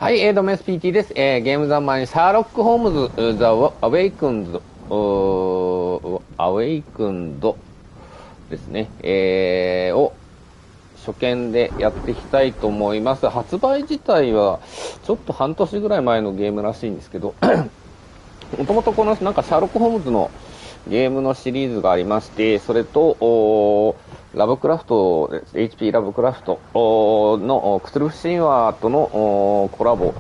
はい、どうも Spt です。ゲーム三昧にシャーロック・ホームズ、ザ・アウェイクンド、アウェイクンドですね、を初見でやっていきたいと思います。発売自体はちょっと半年ぐらい前のゲームらしいんですけど、もともとこのなんかシャーロック・ホームズのゲームのシリーズがありまして、それとラブクラフトです。 HP ラブクラフトのクトゥルフ神話とのコラボ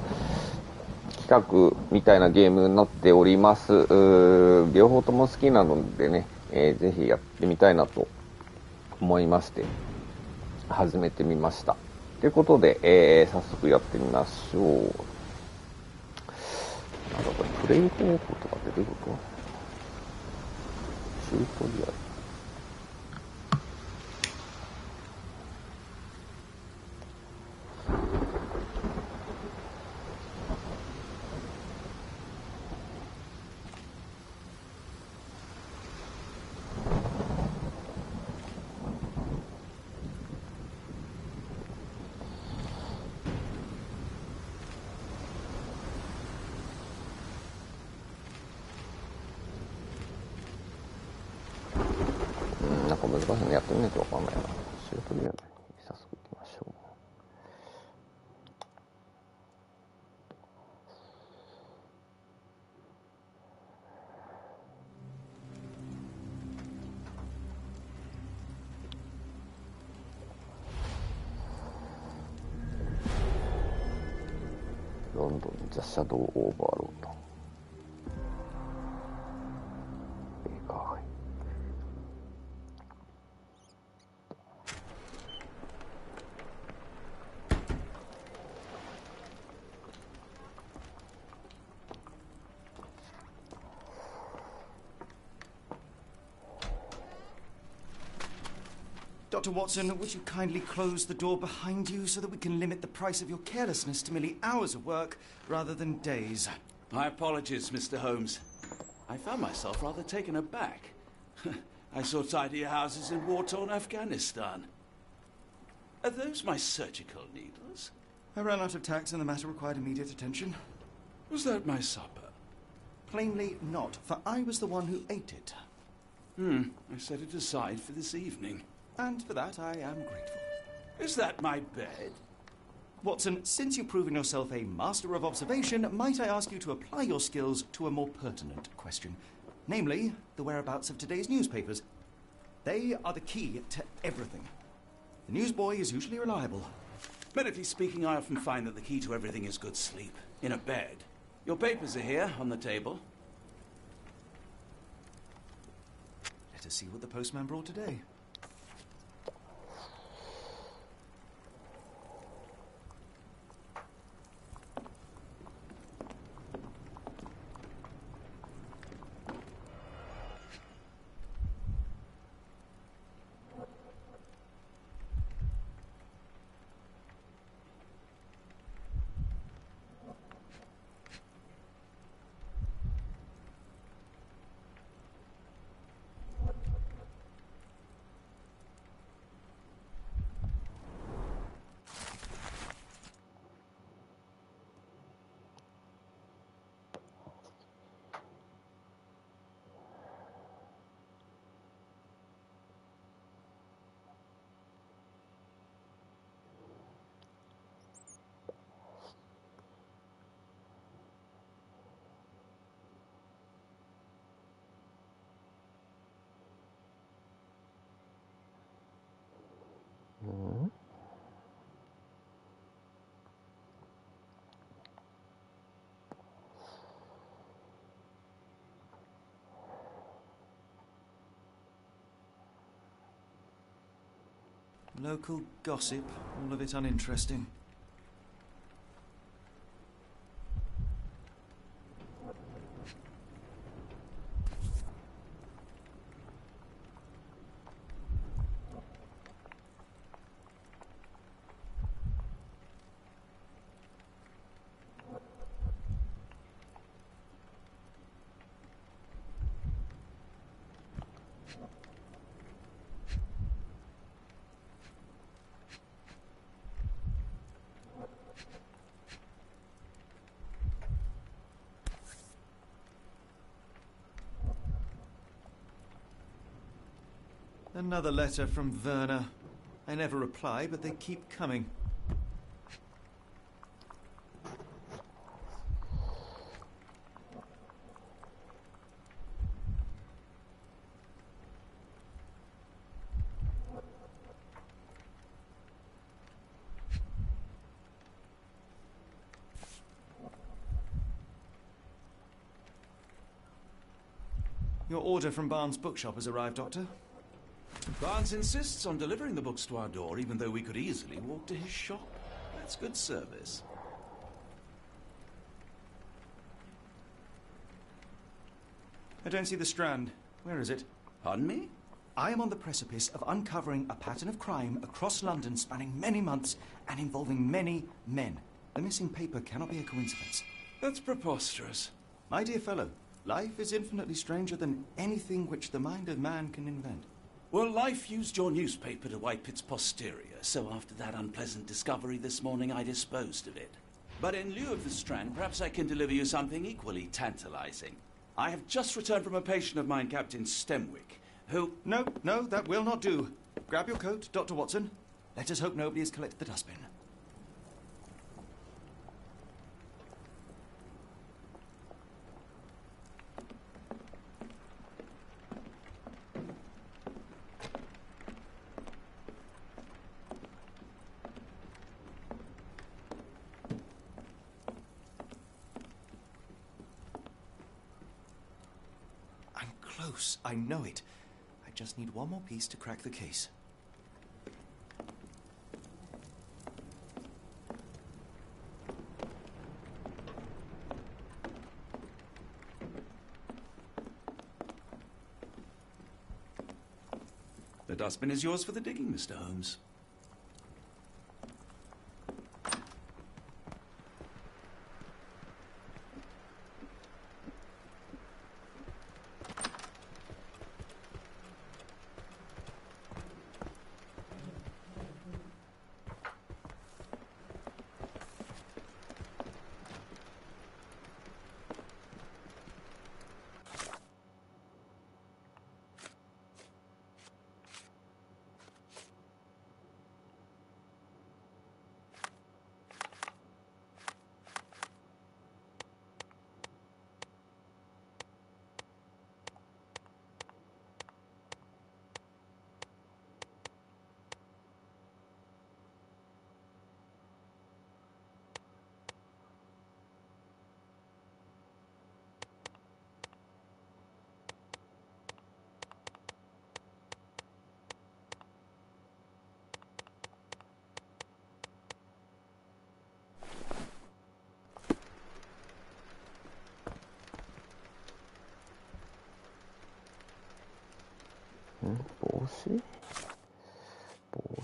企画みたいなゲームになっております。両方とも好きなのでね、ぜひやってみたいなと思いまして始めてみました。ということで、早速やってみましょう。なんだこれ、プレイ方法とかってどういうこと？チュートリアル。なんか難しいのやってみないとわかんないな。チュートリアルに早速行きましょう。ロンドンザ・シャドウ・オーバーロード。映画はい。Dr. Watson, would you kindly close the door behind you so that we can limit the price of your carelessness to merely hours of work rather than days? My apologies, Mr. Holmes. I found myself rather taken aback. I saw tidier houses in war-torn Afghanistan. Are those my surgical needles? I ran out of tacks and the matter required immediate attention. Was that my supper? Plainly not, for I was the one who ate it. I set it aside for this evening. And for that I am grateful. Is that my bed? Watson, since you've proven yourself a master of observation, might I ask you to apply your skills to a more pertinent question? Namely, the whereabouts of today's newspapers. They are the key to everything. The newsboy is usually reliable. Medically speaking, I often find that the key to everything is good sleep. In a bed. Your papers are here, on the table. Let us see what the postman brought today. Local gossip, all of it uninteresting. Another letter from Werner. I never reply, but they keep coming. Your order from Barnes' bookshop has arrived, Doctor. Barnes insists on delivering the books to our door, even though we could easily walk to his shop. That's good service. I don't see the Strand. Where is it? Pardon me? I am on the precipice of uncovering a pattern of crime across London spanning many months and involving many men. The missing paper cannot be a coincidence. That's preposterous. My dear fellow, life is infinitely stranger than anything which the mind of man can invent. Well, life used your newspaper to wipe its posterior, so after that unpleasant discovery this morning, I disposed of it. But in lieu of the Strand, perhaps I can deliver you something equally tantalizing. I have just returned from a patient of mine, Captain Stemwick, who... No, that will not do. Grab your coat, Dr. Watson. Let us hope nobody has collected the dustbin. Close. I know it. I just need one more piece to crack the case. The dustbin is yours for the digging, Mr. Holmes.帽子を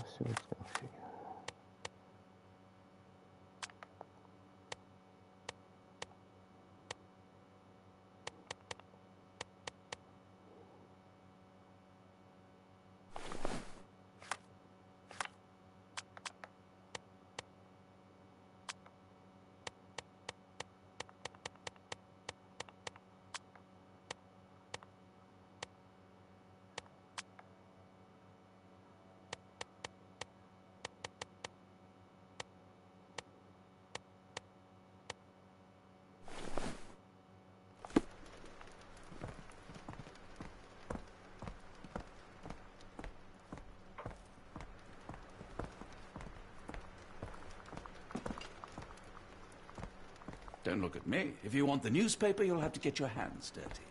つけなくちゃいけない。Don't look at me. If you want the newspaper, you'll have to get your hands dirty.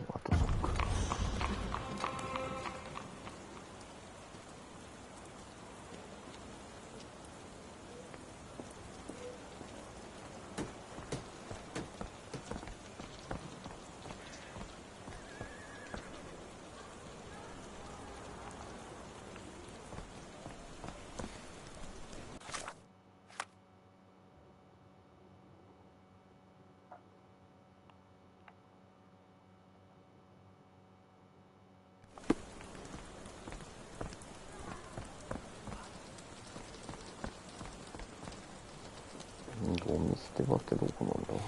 あとそっか。ゴミ捨て場ってどこなんだ。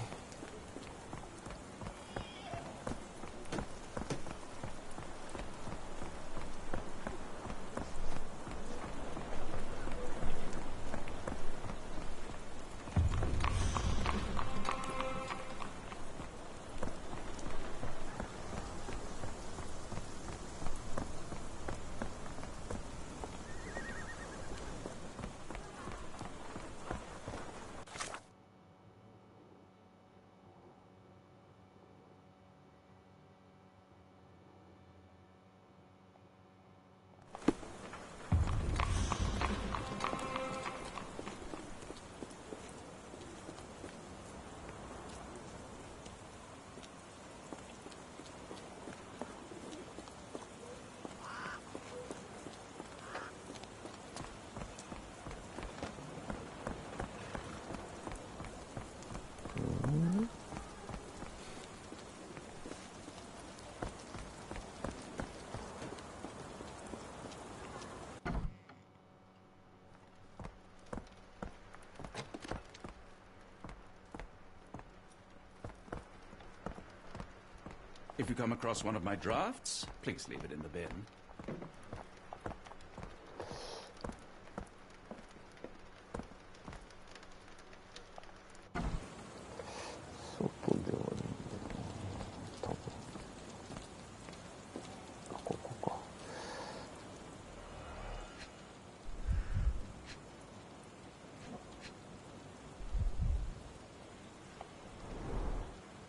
If you come across one of my drafts, please leave it in the bin.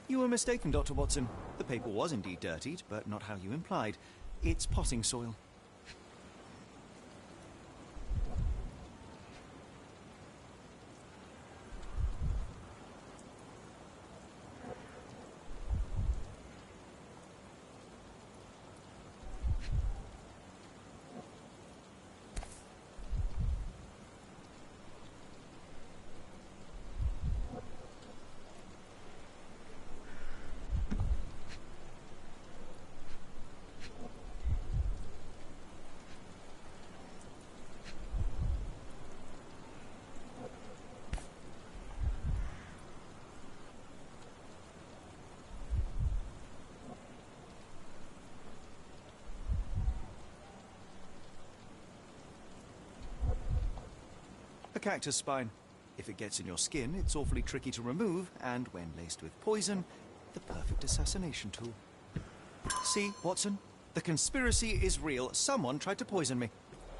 You were mistaken, Dr. Watson. The paper was indeed dirtied, but not how you implied. It's potting soil. A cactus spine. If it gets in your skin, it's awfully tricky to remove, and when laced with poison, the perfect assassination tool. See, Watson? The conspiracy is real. Someone tried to poison me.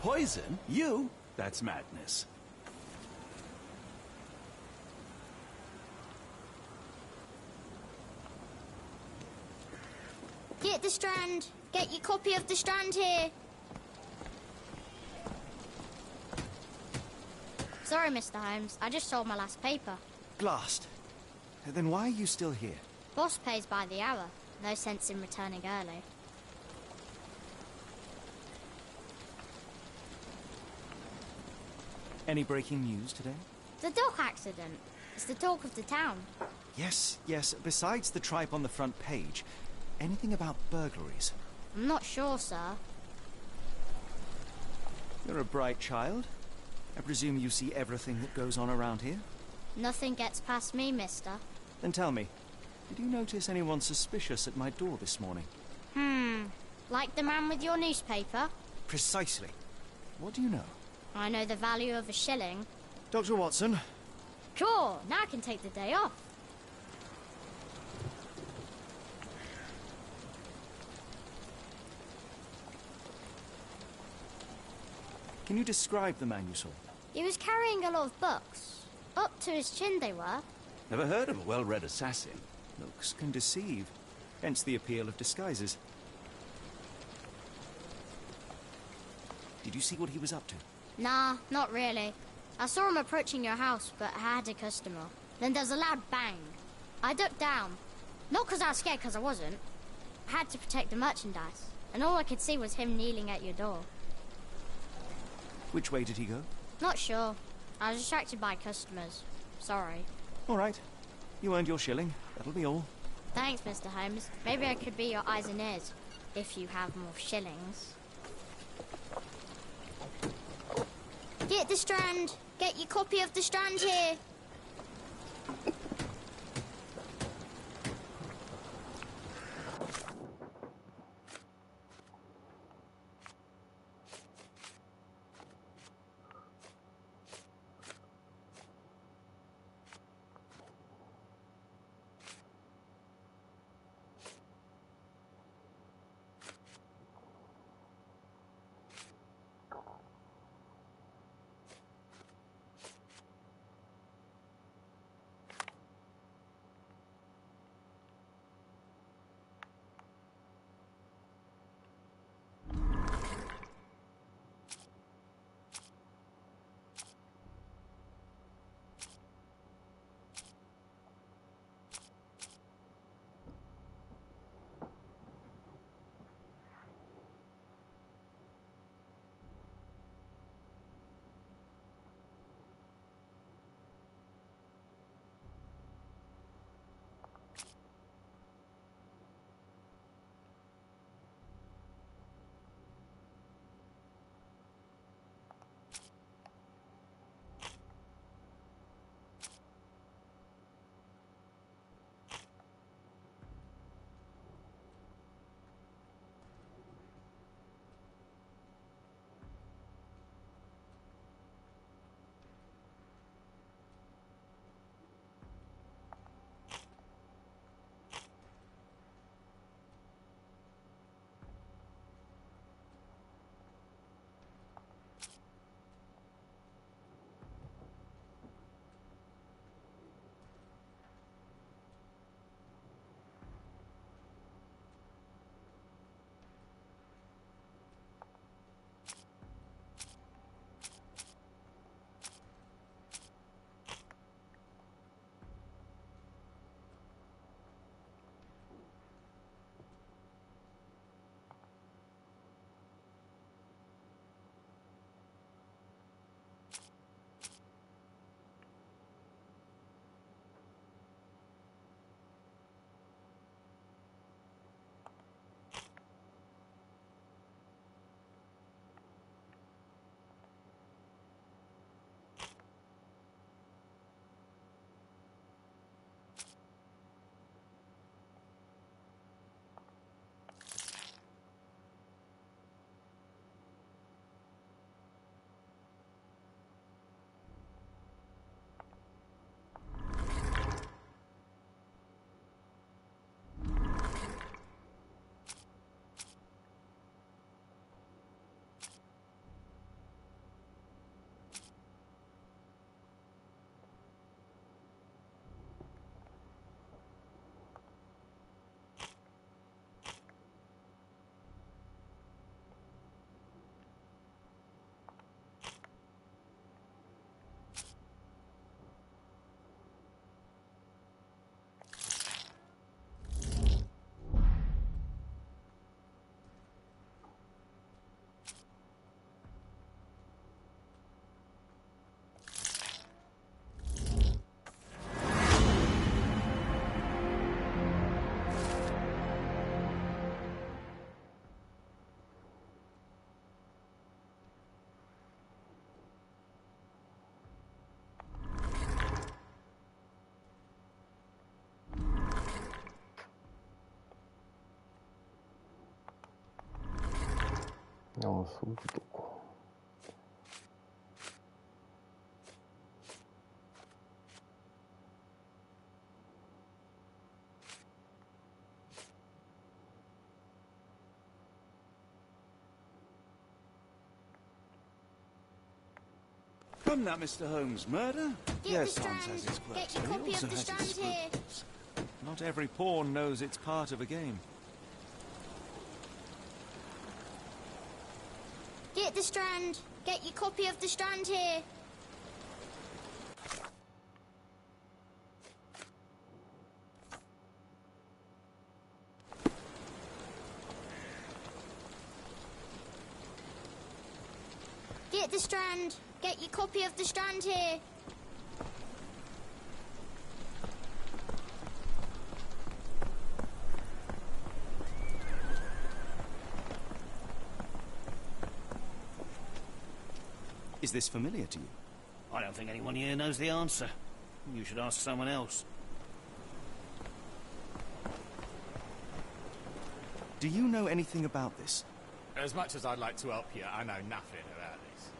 Poison? You? That's madness. Get the Strand. Get your copy of the Strand here. Sorry, Mr. Holmes. I just sold my last paper. Blast. Then why are you still here? Boss pays by the hour. No sense in returning early. Any breaking news today? The dog accident. It's the talk of the town. Yes, yes. Besides the tripe on the front page, anything about burglaries? I'm not sure, sir. You're a bright child. I presume you see everything that goes on around here? Nothing gets past me, mister. Then tell me, did you notice anyone suspicious at my door this morning? Like the man with your newspaper? Precisely. What do you know? I know the value of a shilling. Dr. Watson. Sure, now I can take the day off. Can you describe the man you saw? He was carrying a lot of books. Up to his chin they were. Never heard of a well-read assassin. Looks can deceive. Hence the appeal of disguises. Did you see what he was up to? Nah, not really. I saw him approaching your house, but I had a customer. Then there's a loud bang. I ducked down. Not 'cause I was scared, 'cause I wasn't. I had to protect the merchandise. And all I could see was him kneeling at your door. Which way did he go? Not sure. I was distracted by customers. Sorry. All right. You earned your shilling. That'll be all. Thanks, Mr. Holmes. Maybe I could be your eyes and ears, if you have more shillings. Get the Strand. Get your copy of the Strand here. ああ、そういうことか。From that, Mr. Holmes, murder? Get the Hans strand. has his quirks, Get your but he copy also of the has strand his here. scruples. Not every pawn knows it's part of a game. Get the strand. Get your copy of the strand here. Get the strand. Get your copy of the strand here. Is this familiar to you? I don't think anyone here knows the answer. You should ask someone else. Do you know anything about this? As much as I'd like to help you, I know nothing about this.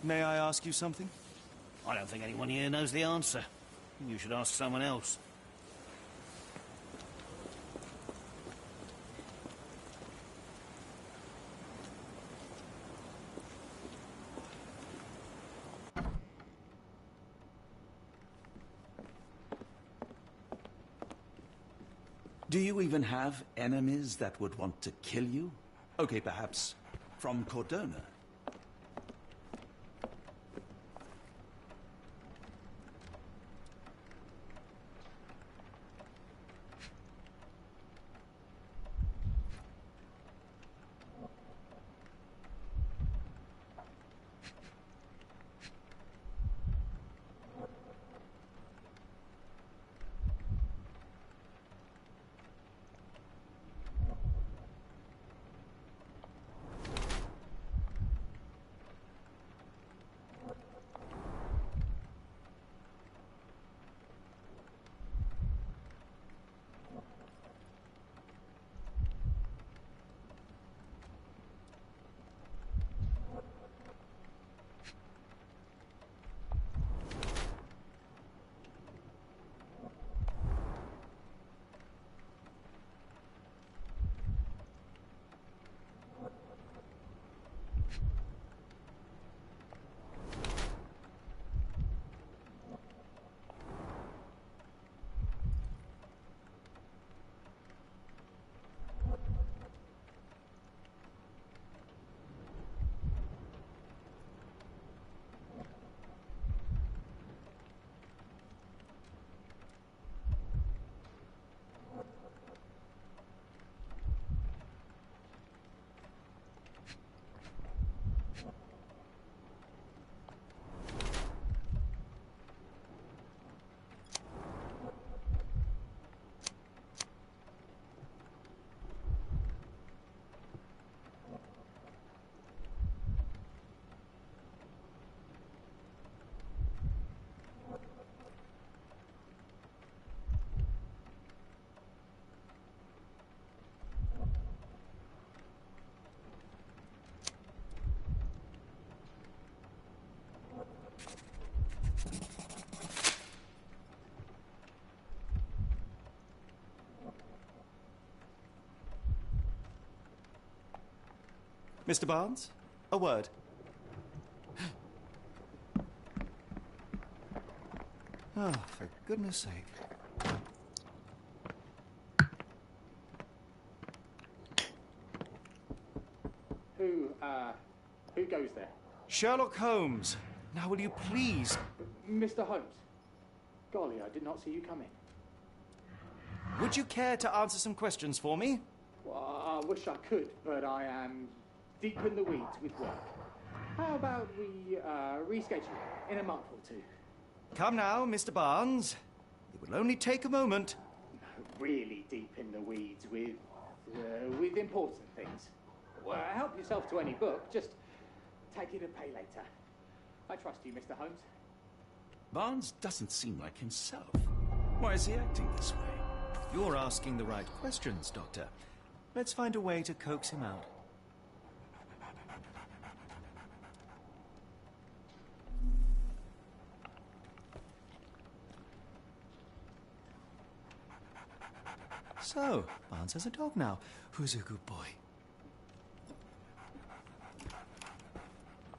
May I ask you something? I don't think anyone here knows the answer. You should ask someone else. Do you even have enemies that would want to kill you? Okay, perhaps from Cordona. Mr. Barnes, a word. Oh, for goodness sake. Who goes there? Sherlock Holmes. Now will you please... Mr. Holmes. Golly, I did not see you coming. Would you care to answer some questions for me? Well, I wish I could, but I am deep in the weeds with work. How about we reschedule in a month or two? Come now, Mr. Barnes. It will only take a moment. really deep in the weeds with important things. Well, help yourself to any book. Just take it and pay later. I trust you, Mr. Holmes. Barnes doesn't seem like himself. Why is he acting this way? You're asking the right questions, Doctor. Let's find a way to coax him out. So, Barnes has a dog now. Who's a good boy?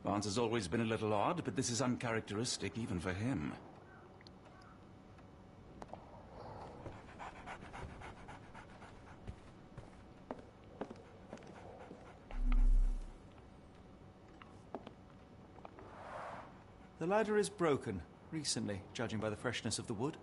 Barnes has always been a little odd, but this is uncharacteristic even for him. The ladder is broken, recently, judging by the freshness of the wood.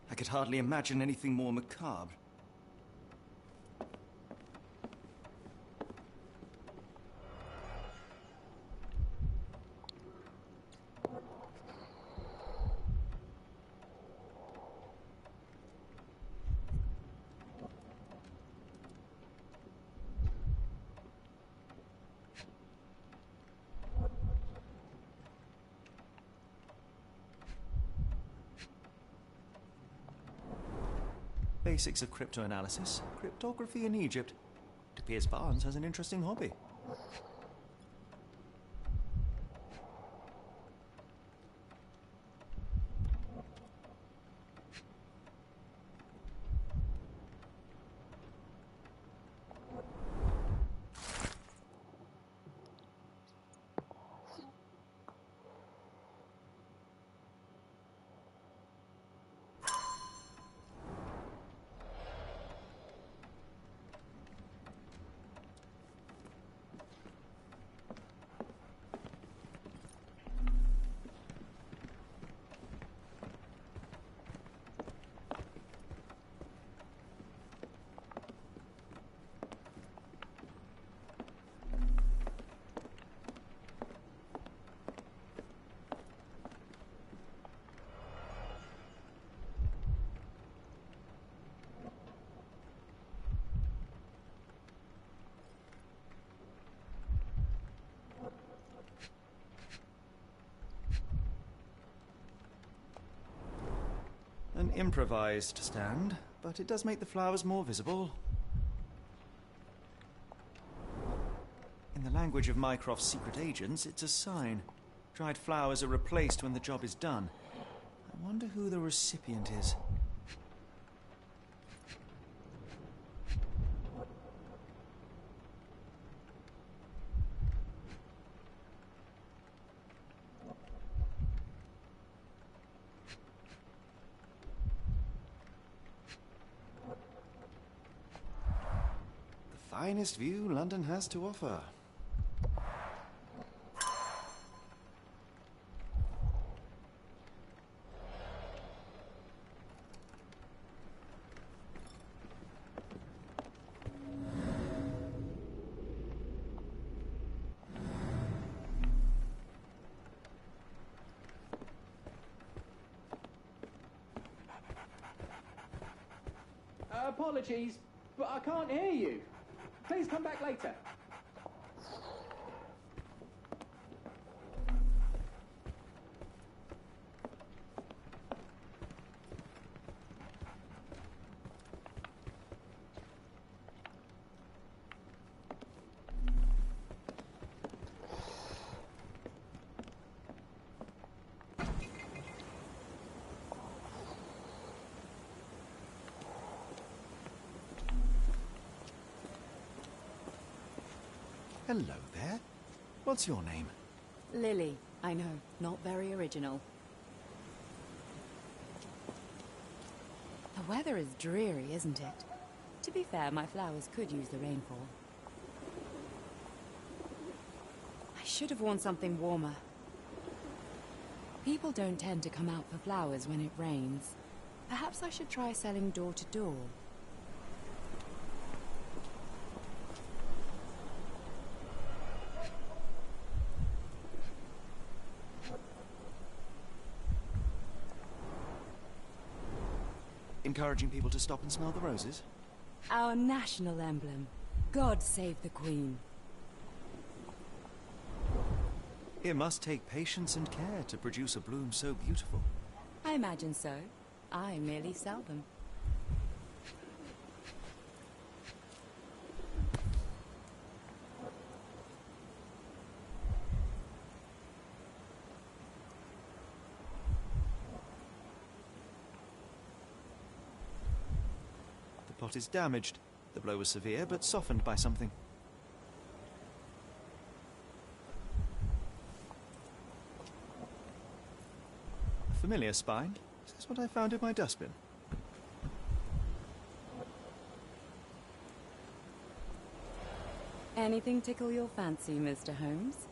I could hardly imagine anything more macabre. Basics of cryptoanalysis, cryptography in Egypt. It appears Barnes has an interesting hobby. An improvised stand, but it does make the flowers more visible. In the language of Mycroft's secret agents, it's a sign. Dried flowers are replaced when the job is done. I wonder who the recipient is. Finest view London has to offer. Apologies, but I can't hear you. Please come back later. Hello there. What's your name? Lily. I know, not very original. The weather is dreary, isn't it? To be fair, my flowers could use the rainfall. I should have worn something warmer. People don't tend to come out for flowers when it rains. Perhaps I should try selling door to door. Encouraging people to stop and smell the roses? Our national emblem. God save the Queen. It must take patience and care to produce a bloom so beautiful. I imagine so. I merely sell them. The pot is damaged. The blow was severe, but softened by something. A familiar spine. Is this what I found in my dustbin? Anything tickle your fancy, Mr. Holmes?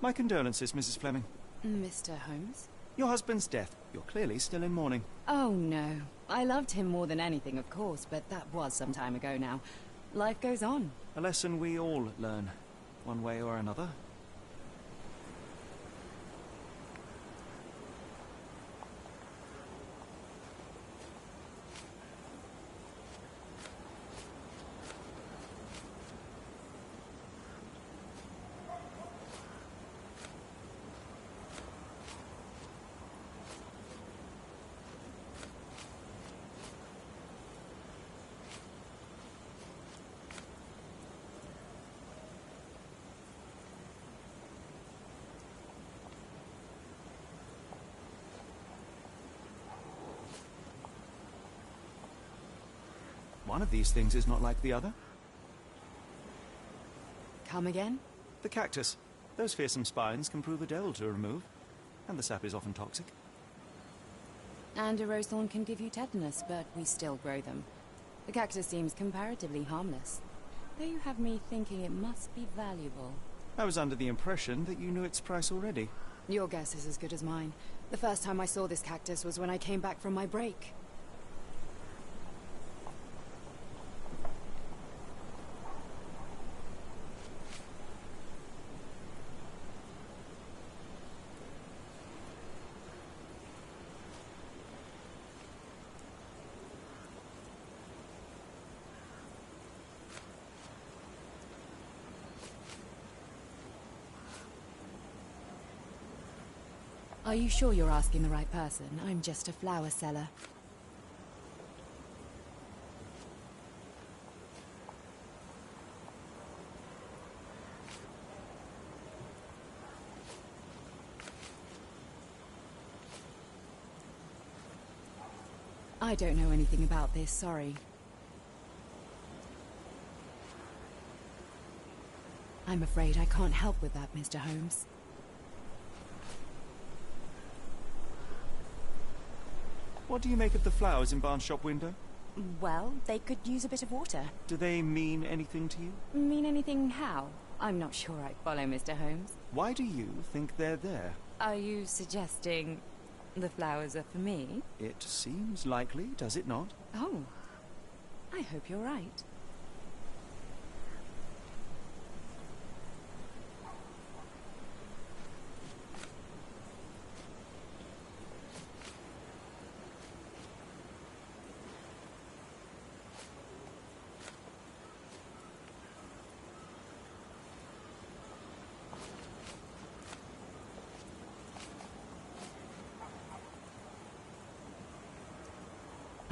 My condolences, Mrs. Fleming. Mr. Holmes? Your husband's death. You're clearly still in mourning. Oh, no. I loved him more than anything, of course, but that was some time ago now. Life goes on. A lesson we all learn, one way or another. One of these things is not like the other. Come again? The cactus. Those fearsome spines can prove a devil to remove, and the sap is often toxic. And a rose thorn can give you tetanus, but we still grow them. The cactus seems comparatively harmless, though you have me thinking it must be valuable. I was under the impression that you knew its price already. Your guess is as good as mine. The first time I saw this cactus was when I came back from my break. Are you sure you're asking the right person? I'm just a flower seller. I don't know anything about this, sorry. I'm afraid I can't help with that, Mr. Holmes. What do you make of the flowers in Barnes' shop window? Well, they could use a bit of water. Do they mean anything to you? Mean anything how? I'm not sure I follow, Mr. Holmes. Why do you think they're there? Are you suggesting the flowers are for me? It seems likely, does it not? Oh, I hope you're right.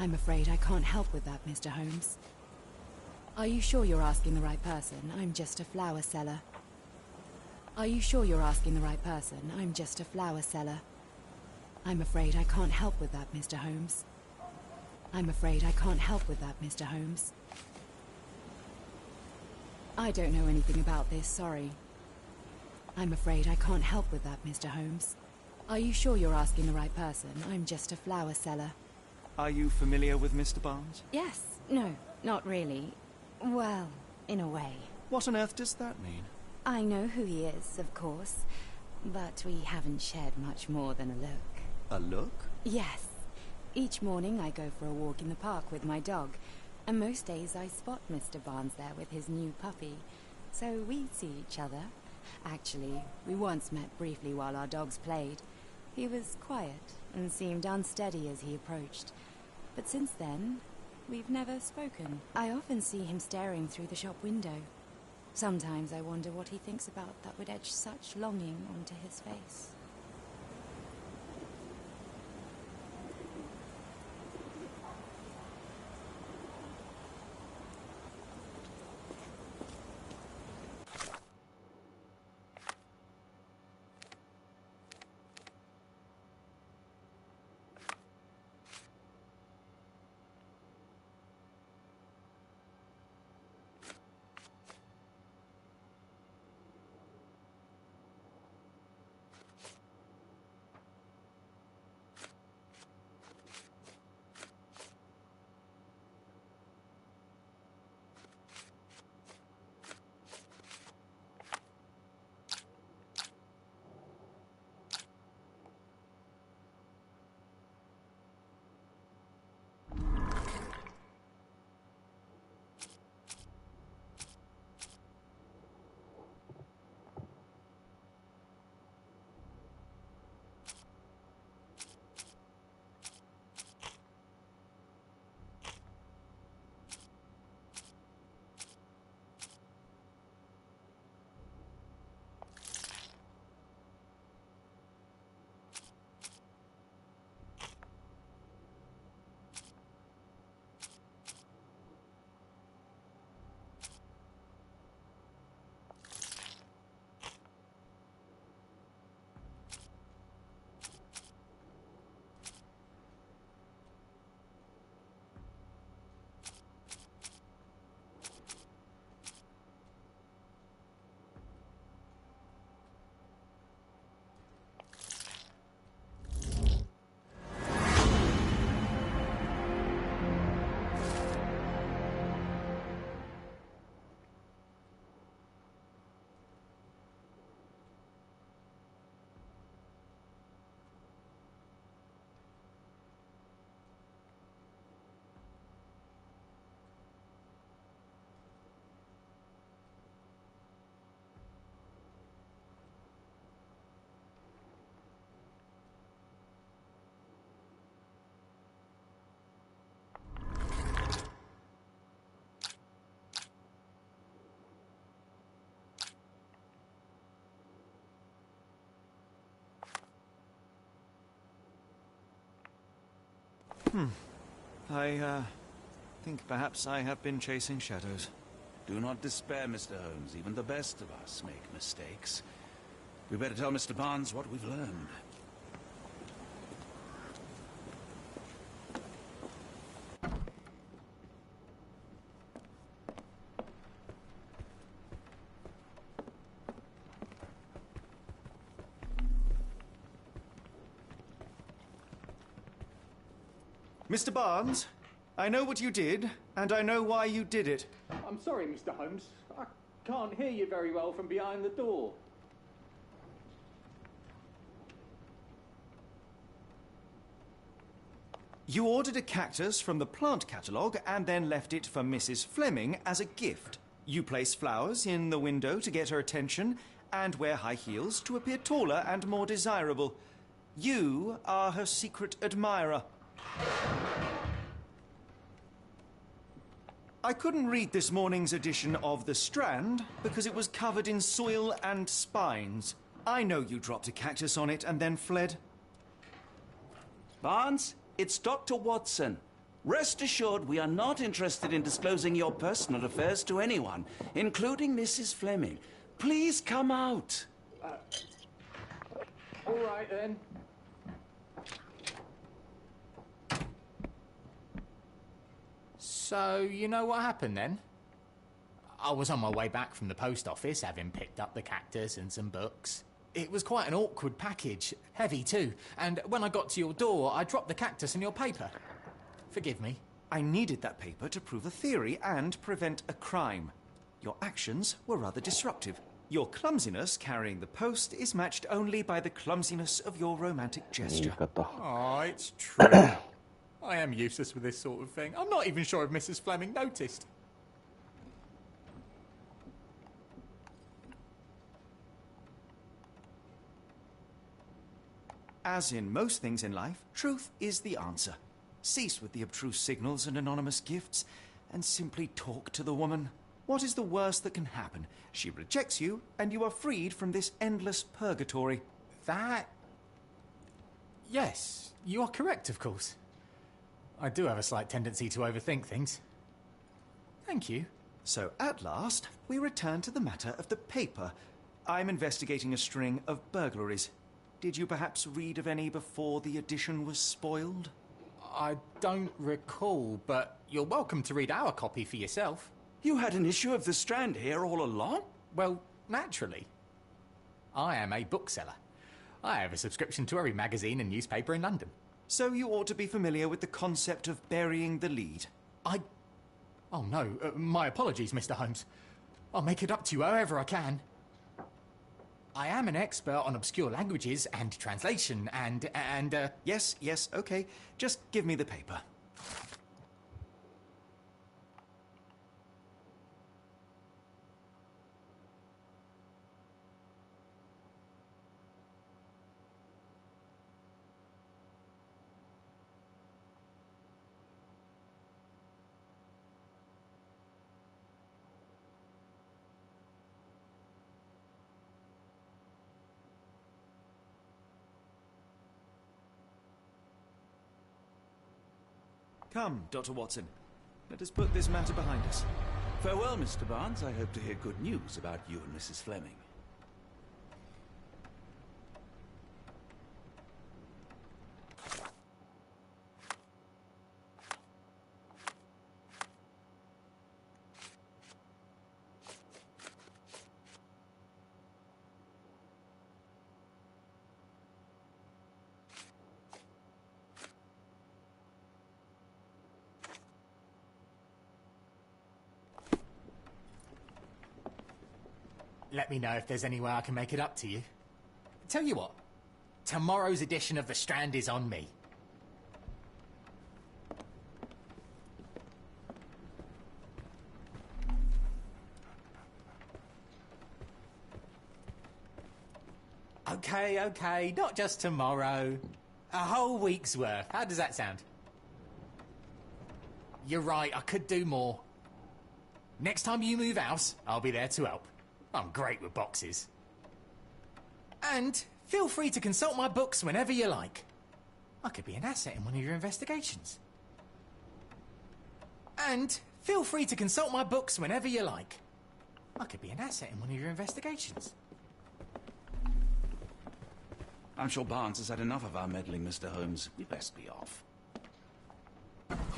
I'm afraid I can't help with that, Mr. Holmes. Are you sure you're asking the right person? I'm just a flower seller. Are you sure you're asking the right person? I'm just a flower seller. I'm afraid I can't help with that, Mr. Holmes. I'm afraid I can't help with that, Mr. Holmes. I don't know anything about this, sorry. I'm afraid I can't help with that, Mr. Holmes. Are you sure you're asking the right person? I'm just a flower seller. Are you familiar with Mr. Barnes? Yes. No, not really. Well, in a way. What on earth does that mean? I know who he is, of course, but we haven't shared much more than a look. A look? Yes. Each morning I go for a walk in the park with my dog, and most days I spot Mr. Barnes there with his new puppy, so we see each other. Actually, we once met briefly while our dogs played. He was quiet and seemed unsteady as he approached, but since then, we've never spoken. I often see him staring through the shop window. Sometimes I wonder what he thinks about that would etch such longing onto his face. I think perhaps I have been chasing shadows. Do not despair, Mr. Holmes. Even the best of us make mistakes. We better tell Mr. Barnes what we've learned. Mr. Barnes, I know what you did, and I know why you did it. I'm sorry, Mr. Holmes. I can't hear you very well from behind the door. You ordered a cactus from the plant catalogue and then left it for Mrs. Fleming as a gift. You place flowers in the window to get her attention and wear high heels to appear taller and more desirable. You are her secret admirer. I couldn't read this morning's edition of The Strand because it was covered in soil and spines. I know you dropped a cactus on it and then fled. Barnes, it's Dr. Watson. Rest assured we are not interested in disclosing your personal affairs to anyone, including Mrs. Fleming. Please come out. All right, then. So, you know what happened then? I was on my way back from the post office, having picked up the cactus and some books. It was quite an awkward package, heavy too, and when I got to your door, I dropped the cactus in your paper. Forgive me. I needed that paper to prove a theory and prevent a crime. Your actions were rather disruptive. Your clumsiness carrying the post is matched only by the clumsiness of your romantic gesture. Oh, it's true. I am useless with this sort of thing. I'm not even sure if Mrs. Fleming noticed. As in most things in life, truth is the answer. Cease with the abstruse signals and anonymous gifts, and simply talk to the woman. What is the worst that can happen? She rejects you, and you are freed from this endless purgatory. That... Yes, you are correct, of course. I do have a slight tendency to overthink things. Thank you. So, at last, we return to the matter of the paper. I'm investigating a string of burglaries. Did you perhaps read of any before the edition was spoiled? I don't recall, but you're welcome to read our copy for yourself. You had an issue of The Strand here all along? Well, naturally. I am a bookseller. I have a subscription to every magazine and newspaper in London. So you ought to be familiar with the concept of burying the lead. Oh no, my apologies, Mr. Holmes. I'll make it up to you however I can. I am an expert on obscure languages and translation and Yes, okay. Just give me the paper. Come, Dr. Watson. Let us put this matter behind us. Farewell, Mr. Barnes. I hope to hear good news about you and Mrs. Fleming. let me know if there's any way I can make it up to you. Tell you what, tomorrow's edition of The Strand is on me. Okay, not just tomorrow. A whole week's worth. How does that sound? You're right, I could do more. Next time you move house, I'll be there to help. I'm great with boxes. And feel free to consult my books whenever you like. I could be an asset in one of your investigations. And feel free to consult my books whenever you like. I could be an asset in one of your investigations. I'm sure Barnes has had enough of our meddling, Mr. Holmes. We'd best be off.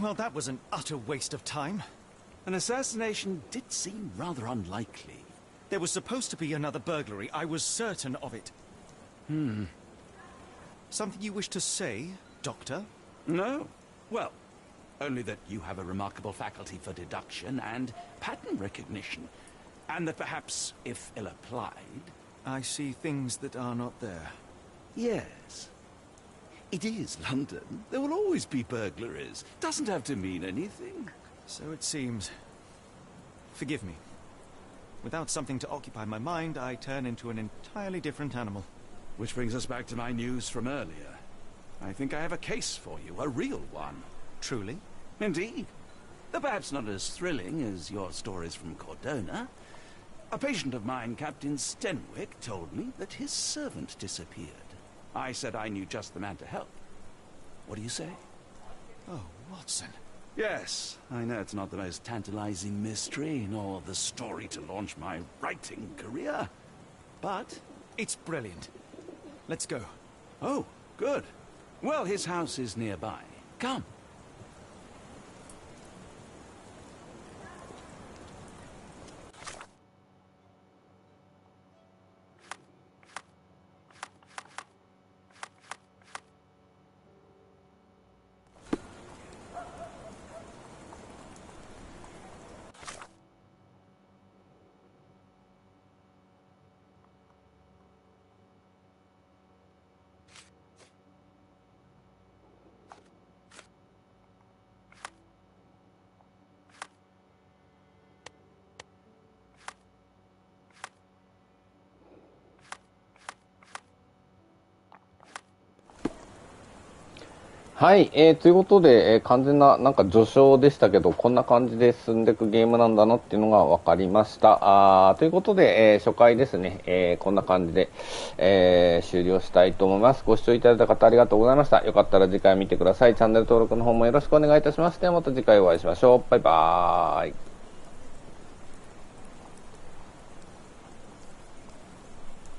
Well, that was an utter waste of time. An assassination did seem rather unlikely. There was supposed to be another burglary. I was certain of it. Hmm. Something you wish to say, Doctor? No. Well, Only that you have a remarkable faculty for deduction and pattern recognition. And that perhaps, if ill applied... I see things that are not there. Yes. It is London. There will always be burglaries. Doesn't have to mean anything. So it seems. Forgive me. Without something to occupy my mind, I turn into an entirely different animal. Which brings us back to my news from earlier. I think I have a case for you, a real one. Truly? Indeed. Though perhaps not as thrilling as your stories from Cordona. A patient of mine, Captain Stenwick, told me that his servant disappeared. I said I knew just the man to help. What do you say? Oh, Watson. Yes, I know it's not the most tantalizing mystery, nor the story to launch my writing career. But it's brilliant. Let's go. Oh, good. Well, his house is nearby. Come.はい、ということで、完全ななんか序章でしたけど、こんな感じで進んでいくゲームなんだなっていうのが分かりました。ということで、初回ですね、こんな感じで、終了したいと思います。ご視聴いただいた方ありがとうございました。よかったら次回見てください。チャンネル登録の方もよろしくお願いいたします。ではまた次回お会いしましょう。バイバーイ。